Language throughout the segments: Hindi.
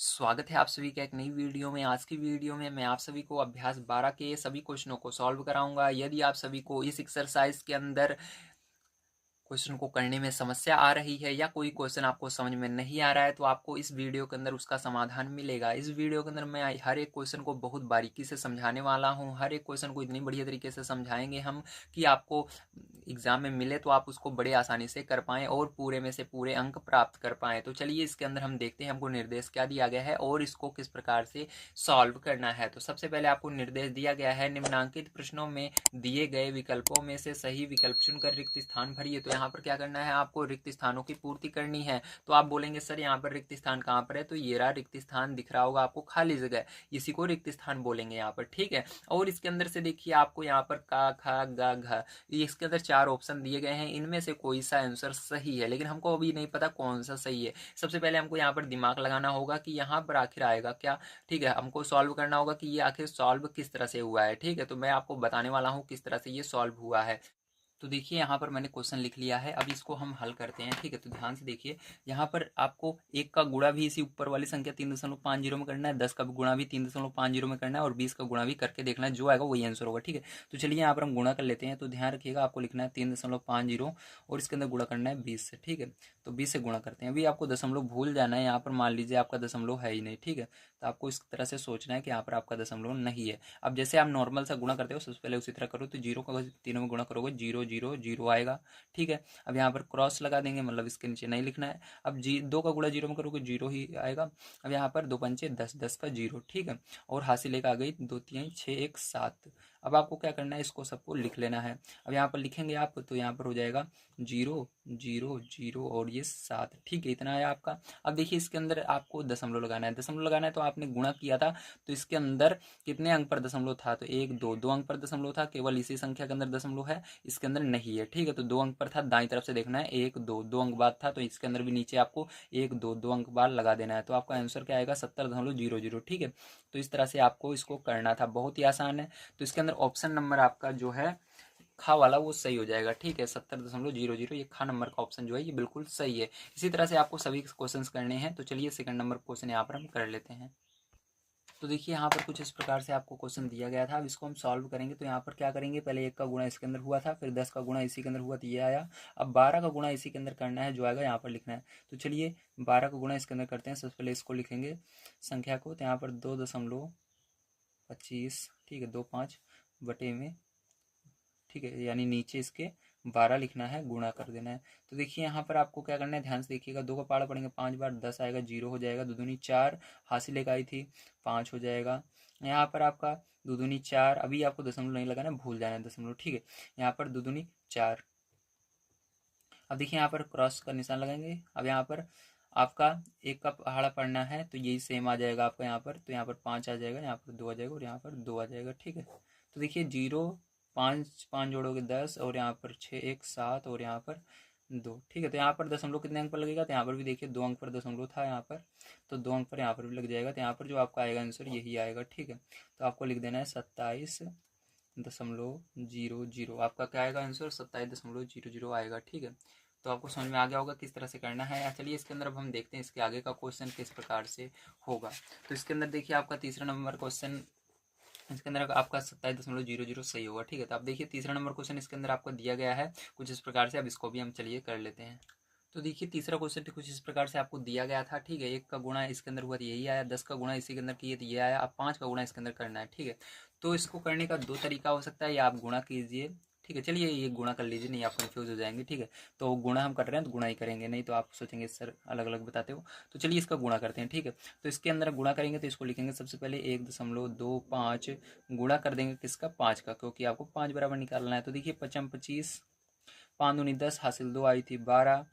स्वागत है आप सभी का एक नई वीडियो में। आज की वीडियो में मैं आप सभी को अभ्यास 12 के सभी क्वेश्चनों को सॉल्व कराऊंगा। यदि आप सभी को इस एक्सरसाइज के अंदर क्वेश्चन को करने में समस्या आ रही है या कोई क्वेश्चन आपको समझ में नहीं आ रहा है तो आपको इस वीडियो के अंदर उसका समाधान मिलेगा। इस वीडियो के अंदर मैं हर एक क्वेश्चन को बहुत बारीकी से समझाने वाला हूं। हर एक क्वेश्चन को इतनी बढ़िया तरीके से समझाएंगे हम कि आपको एग्जाम में मिले तो आप उसको बड़े आसानी से कर पाएं और पूरे में से पूरे अंक प्राप्त कर पाएं। तो चलिए इसके अंदर हम देखते हैं हमको निर्देश क्या दिया गया है और इसको किस प्रकार से सॉल्व करना है। तो सबसे पहले आपको निर्देश दिया गया है, निम्नांकित प्रश्नों में दिए गए विकल्पों में से सही विकल्प चुनकर रिक्त स्थान भरिए। तो यहाँ पर क्या करना है, आपको रिक्त स्थानों की पूर्ति करनी है। तो आप बोलेंगे सर यहाँ पर रिक्त स्थान कहाँ पर है, तो ये रहा रिक्त स्थान दिख रहा होगा आपको, खाली जगह, इसी को रिक्त स्थान बोलेंगे यहाँ पर। ठीक है, और इसके अंदर से देखिए आपको यहाँ पर का खा गा घ, इसके अंदर 4 ऑप्शन दिए गए हैं। इनमें से कोई सा आंसर सही है, लेकिन हमको अभी नहीं पता कौन सा सही है। सबसे पहले हमको यहाँ पर दिमाग लगाना होगा कि यहाँ पर आखिर आएगा क्या। ठीक है, हमको सॉल्व करना होगा कि ये आखिर सॉल्व किस तरह से हुआ है। ठीक है, तो मैं आपको बताने वाला हूँ किस तरह से ये सॉल्व हुआ है। तो देखिए यहाँ पर मैंने क्वेश्चन लिख लिया है, अब इसको हम हल करते हैं। ठीक है, तो ध्यान से देखिए, यहाँ पर आपको एक का गुणा भी इसी ऊपर वाली संख्या 3.50 में करना है, 10 का गुणा भी 3.50 में करना है और 20 का गुणा भी करके देखना है, जो आएगा वही आंसर होगा। ठीक है, तो चलिए यहाँ पर हम गुणा कर लेते हैं। तो ध्यान रखिएगा, आपको लिखना है 3.50 और इसके अंदर गुणा करना है 20 से। ठीक है, तो 20 से गुणा करते हैं। अभी आपको दशमलव भूल जाना है, यहाँ पर मान लीजिए आपका दशमलव है ही नहीं। ठीक है, तो आपको इस तरह से सोचना है कि यहाँ पर आपका दशमलव नहीं है। अब जैसे आप नॉर्मल सा गुणा करते हो, सबसे पहले उसी तरह करो। तो जीरो का तीनों में गुणा करोगे, जीरो जीरो जीरो आएगा। ठीक है, अब यहाँ पर क्रॉस लगा देंगे, मतलब इसके नीचे नहीं लिखना है। अब जी 2 का गुणा जीरो में करोगे, जीरो ही आएगा। अब यहाँ पर 2 पंचे 10, 10 का जीरो। ठीक है, और हासिल एक आ गई, 2 3 6 1 7। अब आपको क्या करना है, इसको सबको लिख लेना है। अब यहाँ पर लिखेंगे आप तो यहाँ पर हो जाएगा जीरो जीरो जीरो और ये 7। ठीक है, इतना है आपका। अब देखिए इसके अंदर आपको दशमलव लगाना है। दशमलव लगाना है तो आपने गुणा किया था, तो इसके अंदर कितने अंक पर दशमलव था, तो एक दो, 2 अंक पर दशमलव था। केवल इसी संख्या के अंदर दशमलव है, इसके अंदर नहीं है। ठीक है, तो 2 अंक पर था, दाईं तरफ से देखना है, एक दो, 2 अंक बाद था, तो इसके अंदर भी नीचे आपको एक दो, 2 अंक बाद लगा देना है। तो आपका आंसर क्या आएगा, 70.00। ठीक है, तो इस तरह से आपको इसको करना था, बहुत ही आसान है। तो इसके अंदर ऑप्शन नंबर आपका जो है खा वाला वो सही हो जाएगा। ठीक है, 70.00, ये खा नंबर का ऑप्शन जो है ये बिल्कुल सही है। इसी तरह से आपको सभी क्वेश्चंस करने हैं। तो चलिए सेकंड नंबर क्वेश्चन यहाँ पर हम कर लेते हैं। तो देखिए यहाँ पर कुछ इस प्रकार से आपको क्वेश्चन दिया गया था। अब इसको हम सॉल्व करेंगे। तो यहाँ पर क्या करेंगे, पहले 1 का गुणा इसके अंदर हुआ था, फिर 10 का गुणा इसी के अंदर हुआ तो ये आया। अब 12 का गुणा इसी के अंदर करना है, जो आएगा यहाँ पर लिखना है। तो चलिए 12 का गुणा इसके अंदर करते हैं। सबसे पहले इसको लिखेंगे संख्या को, तो यहाँ पर 2.25। ठीक है, 2 5 बटे में। ठीक है, यानी नीचे इसके 12 लिखना है, गुणा कर देना है। तो देखिए यहाँ पर आपको क्या करना है, ध्यान से देखिएगा। 2 का पहाड़ा पढ़ेंगे 5 बार, 10 आएगा, जीरो हो जाएगा। 2 दूनी 4, हासिल एक आई थी, 5 हो जाएगा। यहाँ पर आपका 2 दूनी 4, अभी आपको दशमलव नहीं लगाना, भूल जाना है दशमलव। ठीक है, यहाँ पर 2 दूनी 4। अब देखिए यहाँ पर क्रॉस का निशान लगाएंगे। अब यहाँ पर आपका 1 का पहाड़ा पढ़ना है, तो यही सेम आ जाएगा आपका यहाँ पर। तो यहाँ पर 5 आ जाएगा, यहाँ पर 2 आ जाएगा और यहाँ पर 2 आ जाएगा। ठीक है, तो देखिए 0 5 5 जोड़ोगे 10 और यहाँ पर 6 1 7 और यहाँ पर 2। ठीक है, तो यहाँ पर दशमलव कितने अंक पर लगेगा, तो यहाँ पर भी देखिए 2 अंक पर दशमलव था यहाँ पर, तो 2 अंक पर यहाँ पर भी लग जाएगा। तो यहाँ पर जो आपका आएगा आंसर यही आएगा। ठीक है, तो आपको लिख देना है 27.00। आपका क्या आएगा आंसर, 27.00 आएगा। ठीक है, तो आपको समझ में आ गया होगा किस तरह से करना है। चलिए इसके अंदर अब हम देखते हैं इसके आगे का क्वेश्चन किस प्रकार से होगा। तो इसके अंदर देखिए आपका तीसरा नंबर क्वेश्चन, इसके अंदर आपका 27.00 सही होगा। ठीक है, तो आप देखिए तीसरा नंबर क्वेश्चन इसके अंदर आपको दिया गया है कुछ इस प्रकार से। अब इसको भी हम चलिए कर लेते हैं। तो देखिए तीसरा क्वेश्चन कुछ इस प्रकार से आपको दिया गया था। ठीक है, 1 का गुणा इसके अंदर हुआ तो यही आया, 10 का गुणा इसी के अंदर किए तो ये आया। अब 5 का गुणा इसके अंदर करना है। ठीक है, तो इसको करने का 2 तरीका हो सकता है, या आप गुणा कीजिए। ठीक है, चलिए ये गुणा कर लीजिए, नहीं आप कंफ्यूज हो जाएंगे। ठीक है, तो गुणा हम कर रहे हैं तो गुणा ही करेंगे, नहीं तो आप सोचेंगे सर अलग अलग बताते हो। तो चलिए इसका गुणा करते हैं। ठीक है, तो इसके अंदर गुणा करेंगे तो इसको लिखेंगे सबसे पहले 1.25 गुणा कर देंगे किसका, 5 का, क्योंकि आपको 5 बराबर निकालना है। तो देखिए 5 25, 5 दूनी 10, हासिल 2 आई थी 12,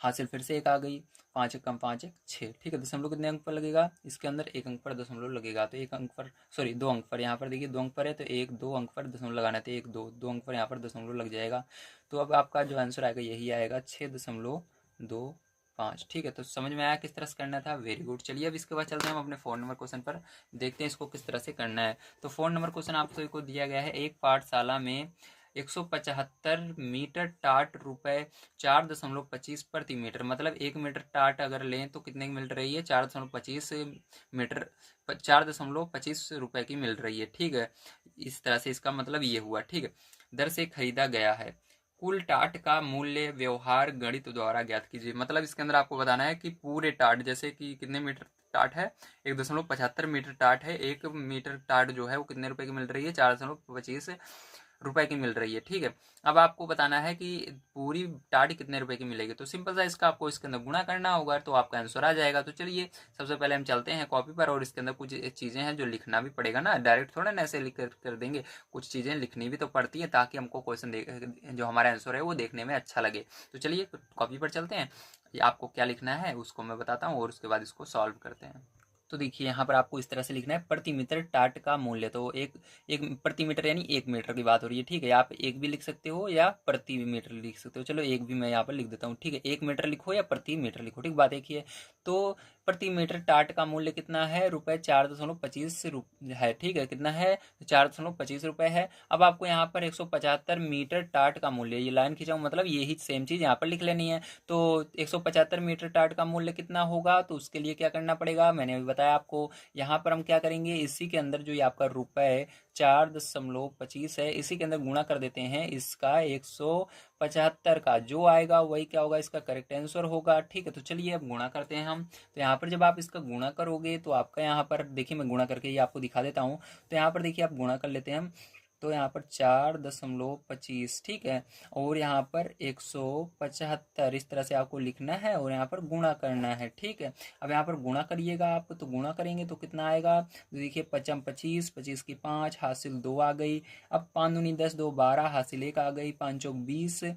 हासिल फिर से 1 आ गई, 5 एक कम 5 एक 6। ठीक है, दशमलव कितने अंक पर लगेगा, इसके अंदर 1 अंक पर दशमलव लगेगा। तो 1 अंक पर, सॉरी 2 अंक पर, यहाँ पर देखिए 2 अंक पर है तो 1 2 अंक पर दशमलव लगाना है, तो 1 2 2 अंक पर यहाँ पर दशमलव लग जाएगा। तो अब आपका जो आंसर आएगा यही आएगा, 6.25। ठीक है, तो समझ में आया किस तरह से करना था, वेरी गुड। चलिए अब इसके बाद चलते हैं हम अपने 4 नंबर क्वेश्चन पर, देखते हैं इसको किस तरह से करना है। तो 4 नंबर क्वेश्चन आप सभी को दिया गया है, एक पाठशाला में 175 मीटर टाट रुपए 4.25 प्रति मीटर, मतलब 1 मीटर टाट अगर लें तो कितने की मिल रही है, 4.25 मीटर, 4.25 रुपए की मिल रही है। ठीक है, इस तरह से इसका मतलब ये हुआ। ठीक है, दर से खरीदा गया है। कुल टाट का मूल्य व्यवहार गणित द्वारा ज्ञात कीजिए, मतलब इसके अंदर आपको बताना है कि पूरे टाट, जैसे कि कितने मीटर टाट है, 1.75 मीटर टाट है, 1 मीटर टाट जो है वो कितने रुपए की मिल रही है, 4.25 रुपए की मिल रही है। ठीक है, अब आपको बताना है कि पूरी टाट कितने रुपए की मिलेगी, तो सिंपल सा इसका आपको इसके अंदर गुणा करना होगा, तो आपका आंसर आ जाएगा। तो चलिए सबसे पहले हम चलते हैं कॉपी पर, और इसके अंदर कुछ चीज़ें हैं जो लिखना भी पड़ेगा ना, डायरेक्ट थोड़ा ना ऐसे लिख कर देंगे, कुछ चीज़ें लिखनी भी तो पड़ती है ताकि हमको क्वेश्चन जो हमारा आंसर है वो देखने में अच्छा लगे। तो चलिए कॉपी पर चलते हैं, आपको क्या लिखना है उसको मैं बताता हूँ और उसके बाद इसको सॉल्व करते हैं। तो देखिए यहाँ पर आपको इस तरह से लिखना है, प्रति मीटर टाट का मूल्य, तो एक एक प्रति मीटर यानी 1 मीटर की बात हो रही है। ठीक है, आप एक भी लिख सकते हो या प्रति मीटर लिख सकते हो, चलो एक भी मैं यहाँ पर लिख देता हूँ। ठीक है, 1 मीटर लिखो या प्रति मीटर लिखो, ठीक, बात एक ही है। तो प्रति मीटर टाट का मूल्य कितना है, रुपये 4.25 है। ठीक है, कितना है, 4.25 रुपये है। अब आपको यहाँ पर 175 मीटर टाट का मूल्य, ये लाइन खींचाऊँ मतलब यही सेम चीज़ यहाँ पर लिख लेनी है। तो 175 मीटर टाट का मूल्य कितना होगा, तो उसके लिए क्या करना पड़ेगा, मैंने अभी बताया आपको। यहाँ पर हम क्या करेंगे, इसी के अंदर जो ये आपका रुपये 4.25 है, इसी के अंदर गुणा कर देते हैं इसका 175 का, जो आएगा वही क्या होगा, इसका करेक्ट आंसर होगा। ठीक है, तो चलिए अब गुणा करते हैं हम। तो यहाँ पर जब आप इसका गुणा करोगे तो आपका यहाँ पर देखिए, मैं गुणा करके ये आपको दिखा देता हूँ। तो यहाँ पर देखिए आप गुणा कर लेते हैं हम, तो यहाँ पर 4.25, ठीक है, और यहाँ पर 175, इस तरह से आपको लिखना है और यहाँ पर गुणा करना है। ठीक है, अब यहाँ पर गुणा करिएगा आप, तो गुणा करेंगे तो कितना आएगा, तो देखिए 25, 25 की 5, हासिल 2 आ गई। अब 5 दूनी 10, 2 12, हासिल 1 आ गई, 5 चौक 20,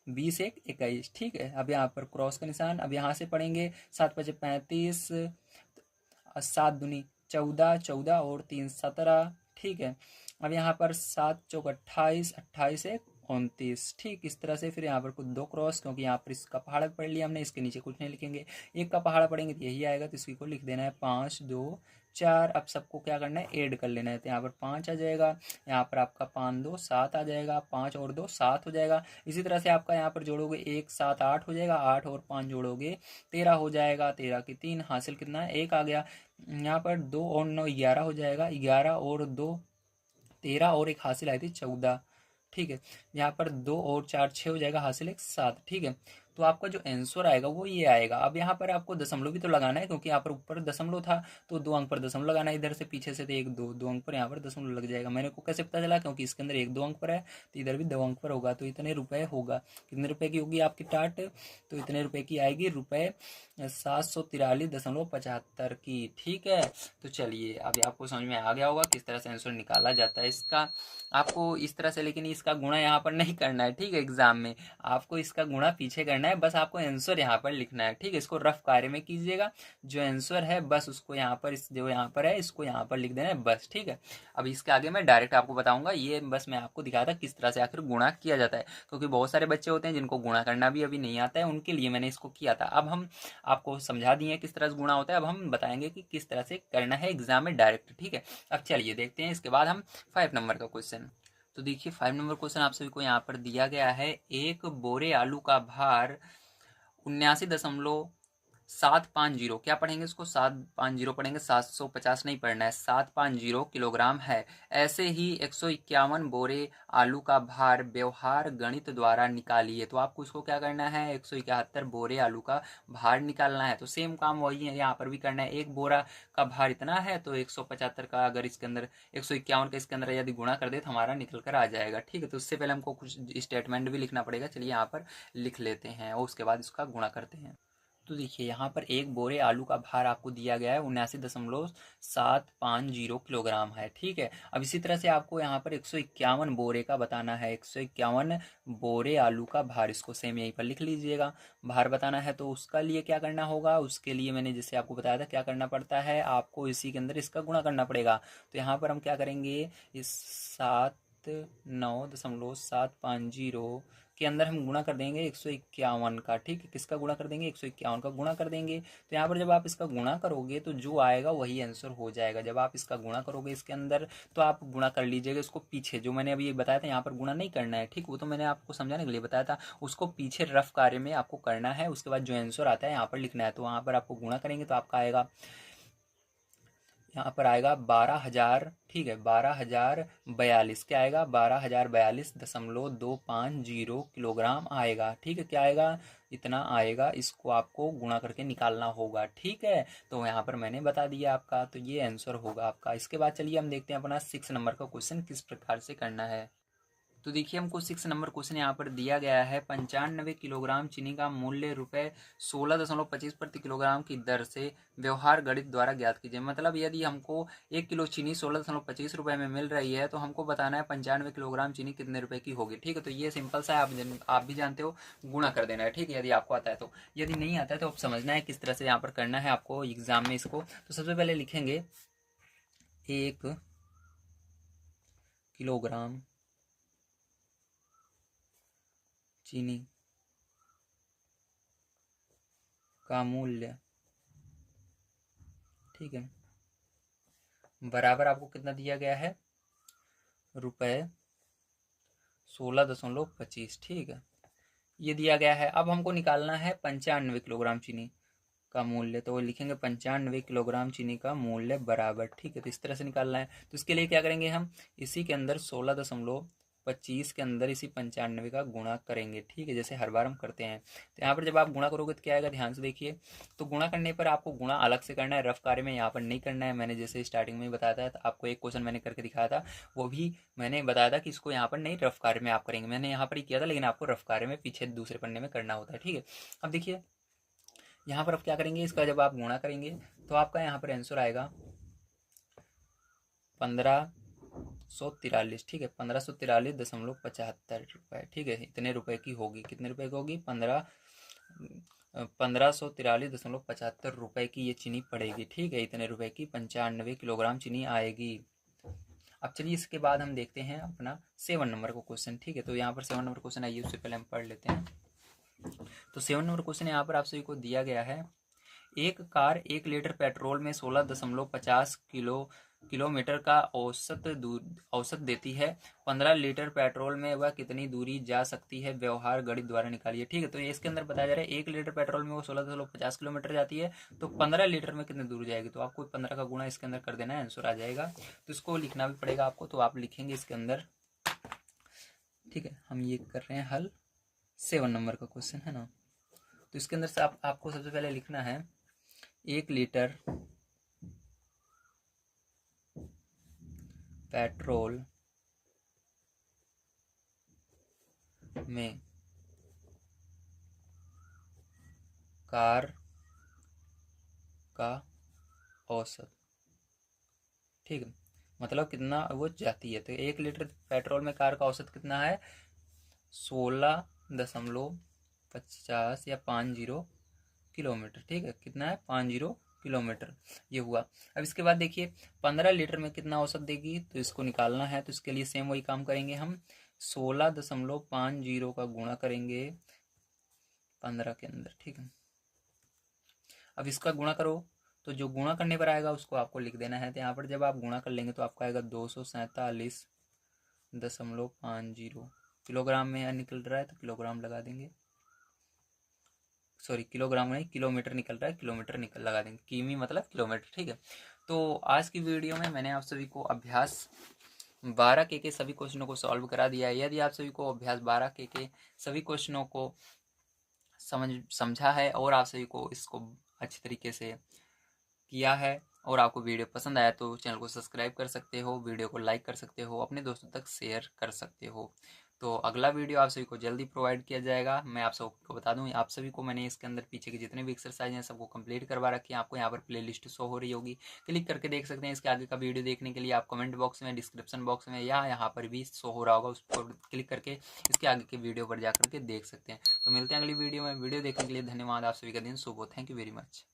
20 1 21। ठीक है, अब यहाँ पर क्रॉस का निशान, अब यहाँ से पढ़ेंगे 7 5 35, 7 दूनी 14, 14 और 3 17। ठीक है, अब यहाँ पर 7 चौक 28, 28 1 29। ठीक, इस तरह से फिर यहाँ पर कुछ 2 क्रॉस, क्योंकि यहाँ पर इसका पहाड़ा पढ़ लिया हमने, इसके नीचे कुछ नहीं लिखेंगे, एक का पहाड़ा पढ़ेंगे तो यही आएगा, तो इसी को लिख देना है 5 2 4। अब सबको क्या करना है, ऐड कर लेना है, तो यहाँ पर 5 आ जाएगा, यहाँ पर आपका 5 2 7 आ जाएगा, 5 और 2 7 हो जाएगा। इसी तरह से आपका यहाँ पर जोड़ोगे 1 7 8 हो जाएगा, 8 और 5 जोड़ोगे 13 हो जाएगा, 13 की 3, हासिल कितना है 1 आ गया। यहाँ पर 2 और 9 11 हो जाएगा, 11 और 2 13 और एक हासिल आई थी 14। ठीक है, यहाँ पर 2 और 4 6 हो जाएगा, हासिल 1 7। ठीक है, तो आपका जो आंसर आएगा वो ये आएगा। अब यहाँ पर आपको दशमलव भी तो लगाना है, क्योंकि यहाँ पर ऊपर दशमलव था तो 2 अंक पर दशमलव लगाना है, इधर से पीछे से तो 1 2 2 अंक पर यहाँ पर दशमलव लग जाएगा। मैंने को कैसे पता चला, क्योंकि इसके अंदर 1 2 अंक पर है तो इधर भी 2 अंक पर होगा, तो इतने रुपए होगा। कितने रुपए की होगी आपकी टाट, तो इतने रुपए की आएगी, रुपये 743.75 की। ठीक है, तो चलिए अभी आपको समझ में आ गया होगा किस तरह से आंसर निकाला जाता है इसका। आपको इस तरह से, लेकिन इसका गुणा यहाँ पर नहीं करना है। ठीक है, एग्जाम में आपको इसका गुणा पीछे करना है, बस आपको आंसर यहाँ पर लिखना है। ठीक है, इसको रफ कार्य में कीजिएगा, जो आंसर है बस उसको यहाँ पर, इस जो यहाँ पर है इसको यहाँ पर लिख देना है बस। ठीक है, अब इसके आगे मैं डायरेक्ट आपको बताऊंगा, ये बस मैं आपको दिखाया था किस तरह से आखिर गुणा किया जाता है, क्योंकि बहुत सारे बच्चे होते हैं जिनको गुणा करना भी अभी नहीं आता है, उनके लिए मैंने इसको किया था। अब हम आपको समझा दिए किस तरह से गुणा होता है, अब हम बताएंगे कि किस तरह से करना है एग्जाम में डायरेक्ट। ठीक है, अब चलिए देखते हैं इसके बाद हम 5 नंबर का क्वेश्चन। तो देखिए 5 नंबर क्वेश्चन आप सभी को यहाँ पर दिया गया है, एक बोरे आलू का भार 79.750, क्या पढ़ेंगे इसको, 750 पढ़ेंगे, 750 नहीं पढ़ना है, 750 किलोग्राम है। ऐसे ही 151 बोरे आलू का भार व्यवहार गणित द्वारा निकालिए। तो आपको इसको क्या करना है, 171 बोरे आलू का भार निकालना है। तो सेम काम वही है, यहाँ पर भी करना है। एक बोरा का भार इतना है, तो 175 का अगर इसके अंदर 151 का इसके अंदर यदि गुणा कर दे तो हमारा निकल कर आ जाएगा। ठीक है, तो उससे पहले हमको कुछ स्टेटमेंट भी लिखना पड़ेगा, चलिए यहाँ पर लिख लेते हैं और उसके बाद इसका गुणा करते हैं। तो देखिए यहाँ पर एक बोरे आलू का भार आपको दिया गया है 79.750 किलोग्राम है। ठीक है, अब इसी तरह से आपको यहाँ पर 151 बोरे का बताना है, 151 बोरे आलू का भार, इसको सेम यहीं पर लिख लीजिएगा। भार बताना है तो उसका लिए क्या करना होगा, उसके लिए मैंने जैसे आपको बताया था क्या करना पड़ता है, आपको इसी के अंदर इसका गुणा करना पड़ेगा। तो यहाँ पर हम क्या करेंगे, इस 79.750 के अंदर हम गुणा कर देंगे 151 का, ठीक है। किसका गुणा कर देंगे? 151 का गुणा कर देंगे। तो यहाँ पर जब आप इसका गुणा करोगे तो जो आएगा वही आंसर हो जाएगा। जब आप इसका गुणा करोगे इसके अंदर तो आप गुणा कर लीजिएगा इसको पीछे, जो मैंने अभी बताया था यहाँ पर गुणा नहीं करना है, ठीक। वो तो मैंने आपको समझाने के लिए बताया था, उसको पीछे रफ कार्य में आपको करना है। उसके बाद जो आंसर आता है यहाँ पर लिखना है। तो वहाँ पर आपको गुणा करेंगे तो आपका आएगा, यहाँ पर आएगा 12,000, ठीक है, 12,042। क्या आएगा? 12,042.250 किलोग्राम आएगा, ठीक है। क्या आएगा? इतना आएगा। इसको आपको गुणा करके निकालना होगा, ठीक है। तो यहाँ पर मैंने बता दिया आपका, तो ये आंसर होगा आपका। इसके बाद चलिए हम देखते हैं अपना 6 नंबर का क्वेश्चन किस प्रकार से करना है। तो देखिए हमको 6 नंबर क्वेश्चन यहाँ पर दिया गया है। 95 किलोग्राम चीनी का मूल्य ₹16.25 प्रति किलोग्राम की दर से व्यवहार गणित द्वारा ज्ञात कीजिए। मतलब यदि हमको 1 किलो चीनी 16.25 रुपये में मिल रही है तो हमको बताना है 95 किलोग्राम चीनी कितने रुपए की होगी, ठीक है। तो ये सिंपल सा है, आप भी जानते हो, गुणा कर देना है, ठीक है, यदि आपको आता है तो। यदि नहीं आता है तो आप समझना है किस तरह से यहाँ पर करना है आपको एग्जाम में इसको। तो सबसे पहले लिखेंगे 1 किलोग्राम चीनी का मूल्य, ठीक है, बराबर आपको कितना दिया गया है? ₹16.25, ठीक है, ये दिया गया है। अब हमको निकालना है 95 किलोग्राम चीनी का मूल्य। तो लिखेंगे 95 किलोग्राम चीनी का मूल्य बराबर, ठीक है। तो इस तरह से निकालना है। तो इसके लिए क्या करेंगे हम? इसी के अंदर 16.25 के अंदर इसी 95 का गुणा करेंगे, ठीक है, जैसे हर बार हम करते हैं। तो यहाँ पर जब आप गुणा करोगे तो क्या आएगा? ध्यान से देखिए। तो गुणा करने पर आपको गुणा अलग से करना है, रफ कार्य में यहाँ पर नहीं करना है। मैंने जैसे स्टार्टिंग में बताया था, तो आपको एक क्वेश्चन मैंने करके दिखाया था, वो भी मैंने बताया था कि इसको यहाँ पर नहीं रफ कार्य में आप करेंगे। मैंने यहाँ पर ही किया था, लेकिन आपको रफ कार्य में पीछे दूसरे पन्ने में करना होता है, ठीक है। अब देखिए यहाँ पर अब क्या करेंगे? इसका जब आप गुणा करेंगे तो आपका यहाँ पर आंसर आएगा 1543, ठीक है, 1543.75 रुपये, ठीक है। इतने रुपए की होगी। कितने रुपए की होगी? 1543.75 रुपये की ये चीनी पड़ेगी, ठीक है। इतने रुपए की 95 किलोग्राम चीनी आएगी। अब चलिए इसके बाद हम देखते हैं अपना 7 नंबर का क्वेश्चन, ठीक है। तो यहाँ पर 7 नंबर क्वेश्चन आइए, उससे पहले हम पढ़ लेते हैं। तो 7 नंबर क्वेश्चन यहाँ पर आप सभी को दिया गया है। एक कार 1 लीटर पेट्रोल में 16.50 किलोमीटर का औसत देती है। 15 लीटर पेट्रोल में वह कितनी दूरी जा सकती है? व्यवहार गणित द्वारा निकालिए, ठीक है। तो इसके अंदर बताया जा रहा है 1 लीटर पेट्रोल में वो 16.50 किलोमीटर जाती है, तो 15 लीटर में कितनी दूर जाएगी? तो आपको 15 का गुणा इसके अंदर कर देना है, आंसर आ जाएगा। तो इसको लिखना भी पड़ेगा आपको, तो आप लिखेंगे इसके अंदर, ठीक है। हम ये कर रहे हैं हल 7 नंबर का क्वेश्चन है ना। तो इसके अंदर से आपको सबसे पहले लिखना है 1 लीटर पेट्रोल में कार का औसत, ठीक है, मतलब कितना वो जाती है। तो 1 लीटर पेट्रोल में कार का औसत कितना है? 16.50 या 50 किलोमीटर, ठीक है। कितना है? 50 किलोमीटर, ये हुआ। अब इसके बाद देखिए 15 लीटर में कितना औसत देगी, तो इसको निकालना है। तो इसके लिए सेम वही काम करेंगे हम, 16.50 का गुणा करेंगे 15 के अंदर, ठीक है। अब इसका गुणा करो तो जो गुणा करने पर आएगा उसको आपको लिख देना है। तो यहाँ पर जब आप गुणा कर लेंगे तो आपका आएगा 247.50 किलोग्राम में निकल रहा है, तो किलोग्राम लगा देंगे, सॉरी किलोग्राम नहीं, किलोमीटर निकल रहा है, किलोमीटर लगा देंगे, किमी मतलब किलोमीटर, ठीक है। तो आज की वीडियो में मैंने आप सभी को अभ्यास 12 के सभी क्वेश्चनों को सॉल्व करा दिया है। यदि आप सभी को अभ्यास 12 के सभी क्वेश्चनों को समझा है और आप सभी को इसको अच्छी तरीके से किया है और आपको वीडियो पसंद आया तो चैनल को सब्सक्राइब कर सकते हो, वीडियो को लाइक कर सकते हो, अपने दोस्तों तक शेयर कर सकते हो। तो अगला वीडियो आप सभी को जल्दी प्रोवाइड किया जाएगा। मैं आप सबको बता दूं, आप सभी को मैंने इसके अंदर पीछे के जितने भी एक्सरसाइज हैं सबको कंप्लीट करवा रखी है। आपको यहाँ पर प्लेलिस्ट शो हो रही होगी, क्लिक करके देख सकते हैं। इसके आगे का वीडियो देखने के लिए आप कमेंट बॉक्स में, डिस्क्रिप्शन बॉक्स में या यहाँ पर भी शो हो रहा होगा, उस पर क्लिक करके इसके आगे के वीडियो पर जा करके देख सकते हैं। तो मिलते हैं अगली वीडियो में। वीडियो देखने के लिए धन्यवाद। आप सभी का दिन शुभ हो। Thank you very much.